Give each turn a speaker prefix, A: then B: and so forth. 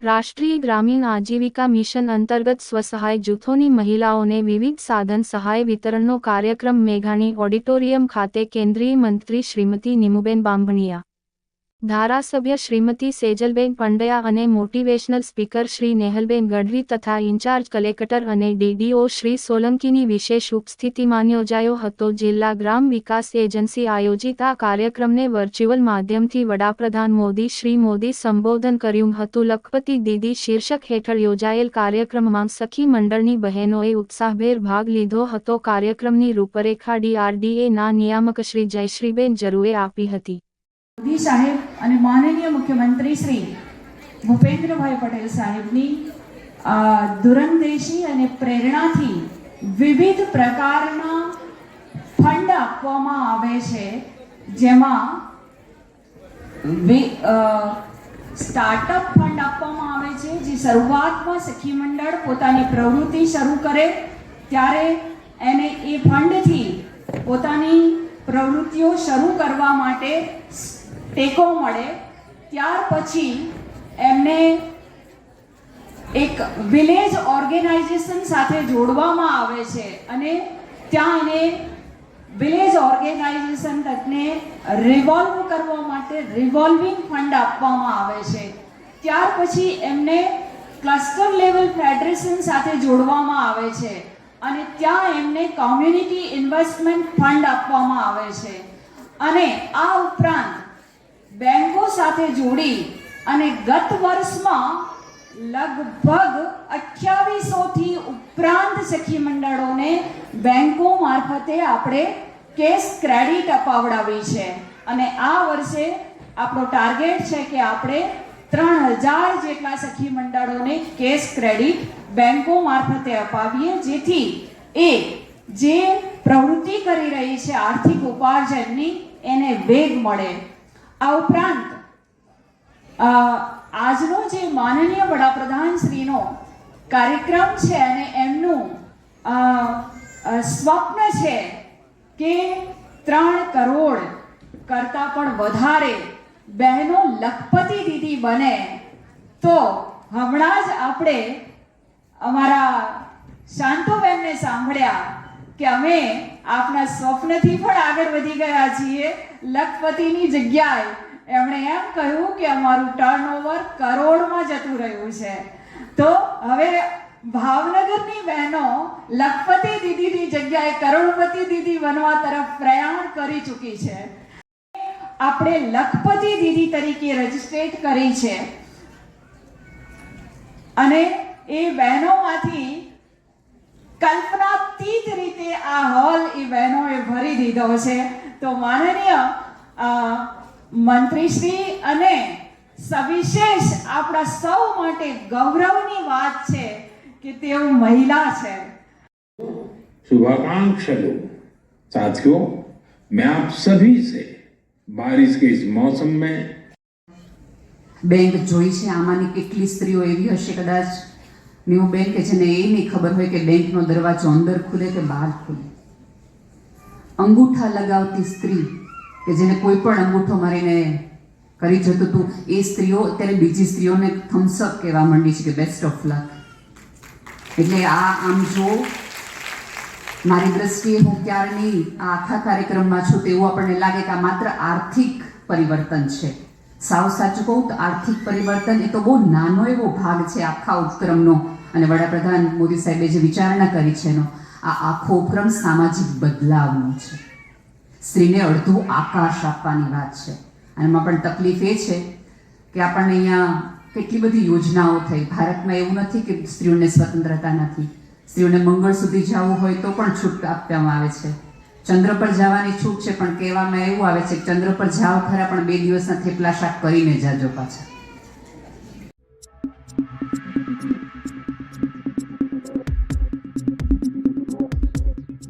A: રાષ્ટ્રીય ગ્રામીણ આજીવિકા મિશન અંતર્ગત સ્વસહાય જૂથોની મહિલાઓને વિવિધ સાધન સહાય વિતરણનો કાર્યક્રમ મેઘાણી ઓડિટોરિયમ ખાતે કેન્દ્રીય મંત્રી શ્રીમતી નીમુબેન બાંભણિયા, ધારાસભ્ય શ્રીમતી સેજલબેન પંડ્યા અને મોટિવેશનલ સ્પીકર શ્રી નેહલબેન ગઢવી તથા ઇન્ચાર્જ કલેક્ટર અને ડીડીઓ શ્રી સોલંકીની વિશેષ ઉપસ્થિતિમાં યોજાયો હતો। જિલ્લા ગ્રામ વિકાસ એજન્સી આયોજિત આ કાર્યક્રમને વર્ચ્યુઅલ માધ્યમથી વડાપ્રધાન શ્રી મોદી સંબોધન કર્યું હતું। લખપતિ દીદી શીર્ષક હેઠળ યોજાયેલ કાર્યક્રમમાં સખી મંડળની બહેનોએ ઉત્સાહભેર ભાગ લીધો હતો। કાર્યક્રમની રૂપરેખા DRDA ના નિયામક શ્રી જયશ્રીબેન જરુએ આપી હતી।
B: मोदी साहेब અને માનનીય મુખ્યમંત્રી શ્રી ભૂપેન્દ્રભાઈ પટેલ સાહેબની દૂરંદેશી અને પ્રેરણાથી વિવિધ પ્રકારના ફંડ આપવામાં આવે છે, જેમાં સ્ટાર્ટઅપ ફંડ આપવામાં આવે છે, જે શરૂઆતમાં સખી મંડળ પોતાની પ્રવૃત્તિ શરૂ કરે ત્યારે એને એ ફંડથી પોતાની પ્રવૃત્તિઓ શરૂ કરવા માટે ટેકો મળે। ત્યાર પછી એમને એક વિલેજ ઓર્ગેનાઇઝેશન સાથે જોડવામાં આવે છે અને ત્યાં એને વિલેજ ઓર્ગેનાઇઝેશન તકને રિવોલ્વ કરવા માટે રિવોલ્વિંગ ફંડ આપવામાં આવે છે। ત્યાર પછી એમને ક્લસ્ટર લેવલ ફેડરેશન સાથે જોડવામાં આવે છે અને ત્યાં એમને કોમ્યુનિટી ઇન્વેસ્ટમેન્ટ ફંડ આપવામાં આવે છે અને આ ઉપરાંત બેંકો સાથે જોડી અને ગત વર્ષમાં લગભગ 2800 થી ઉપરાંત સખી મંડળોને બેંકો મારફતે આપણે કેશ ક્રેડિટ અપાવડાવી છે અને આ વર્ષે આપણો ટાર્ગેટ છે કે આપણે 3000 જેટલા સખી મંડળોને કેશ ક્રેડિટ બેંકો મારફતે અપાવીએ, જેથી એ જે પ્રવૃત્તિ કરી રહી છે આર્થિક ઉપાર્જનની એને વેગ મળે। આ ઉપરાંત આજનો જે માનનીય વડાપ્રધાન શ્રીનો કાર્યક્રમ છે અને એમનું સ્વપ્ન છે કે 3 કરોડ કરતાં પણ વધારે બહેનો લખપતિ દીદી બને, તો હમણાં જ આપણે અમારા શાંતુબેનને સાંભળ્યા કે અમે આપણા સ્વપ્નથી પણ આગળ વધી ગયા છીએ। લખપતિની જગ્યાએ એમણે એમ કહ્યું કે અમારું ટર્નઓવર કરોડમાં જતું રહ્યું છે, તો હવે ભાવનગરની બહેનો લખપતિ દીદીની જગ્યાએ કરોડપતિ દીદી બનવા તરફ પ્રયાણ કરી ચૂકી છે। આપણે લખપતિ દીદી તરીકે રજીસ્ટ્રેટ કરી છે અને એ બહેનોમાંથી કલ્પનાતીત રીતે આ હોલ એ બહેનોએ ભરી દીધો છે। તો માનનીય મંત્રીશ્રી અને સવિશેષ આપણા સૌ માટે ગૌરવની વાત છે કે તેઓ મહિલા છે।
C: शुभाकांक्षलु साथियों, मैं आप सभी से बारिश के इस मौसम में
D: बैंक જોઈ છે આમાંની કેટલી સ્ત્રીઓ એવી હશે કદાચ ન્યૂ બેંક કે જેને એ નહીં ખબર હોય કે બેંકનો દરવાજો અંદર ખુલે કે બહાર ખુલે। અંગૂઠા લગાવતી સ્ત્રી કે જેને કોઈ પણ અંગૂઠો મારીને કરી જતું હતું, એ સ્ત્રીઓ અત્યારે બીજી સ્ત્રીઓને થમ્સઅપ કહેવા માંડી છે કે બેસ્ટ ઓફ લક। એટલે આ આમ જો મારી દ્રષ્ટિએ હું ક્યારની આ આખા કાર્યક્રમમાં છું તેવું આપણને લાગે કે આ માત્ર આર્થિક પરિવર્તન છે। સાવ સાચું કહું તો આર્થિક પરિવર્તન એ તો બહુ નાનો એવો ભાગ છે આખા ઉપક્રમનો, અને વડાપ્રધાન મોદી સાહેબે જે વિચારણા કરી છે એનો આ આખો ઉપક્રમ સામાજિક બદલાવનો છે। સ્ત્રીને અડધું આકાશ આપવાની વાત છે અને એમાં પણ તકલીફ એ છે કે આપણને અહીંયા કેટલી બધી યોજનાઓ થઈ। ભારતમાં એવું નથી કે સ્ત્રીઓને સ્વતંત્રતા નથી, સ્ત્રીઓને મંગળ સુધી જવું હોય તો પણ છૂટ આપવામાં આવે છે। ચંદ્ર પર જવાની છૂટ છે, પણ કહેવામાં એવું આવે છે કે ચંદ્ર પર જાઓ ખરા પણ 2 દિવસના થેપલા શાક કરીને જાજો પાછા।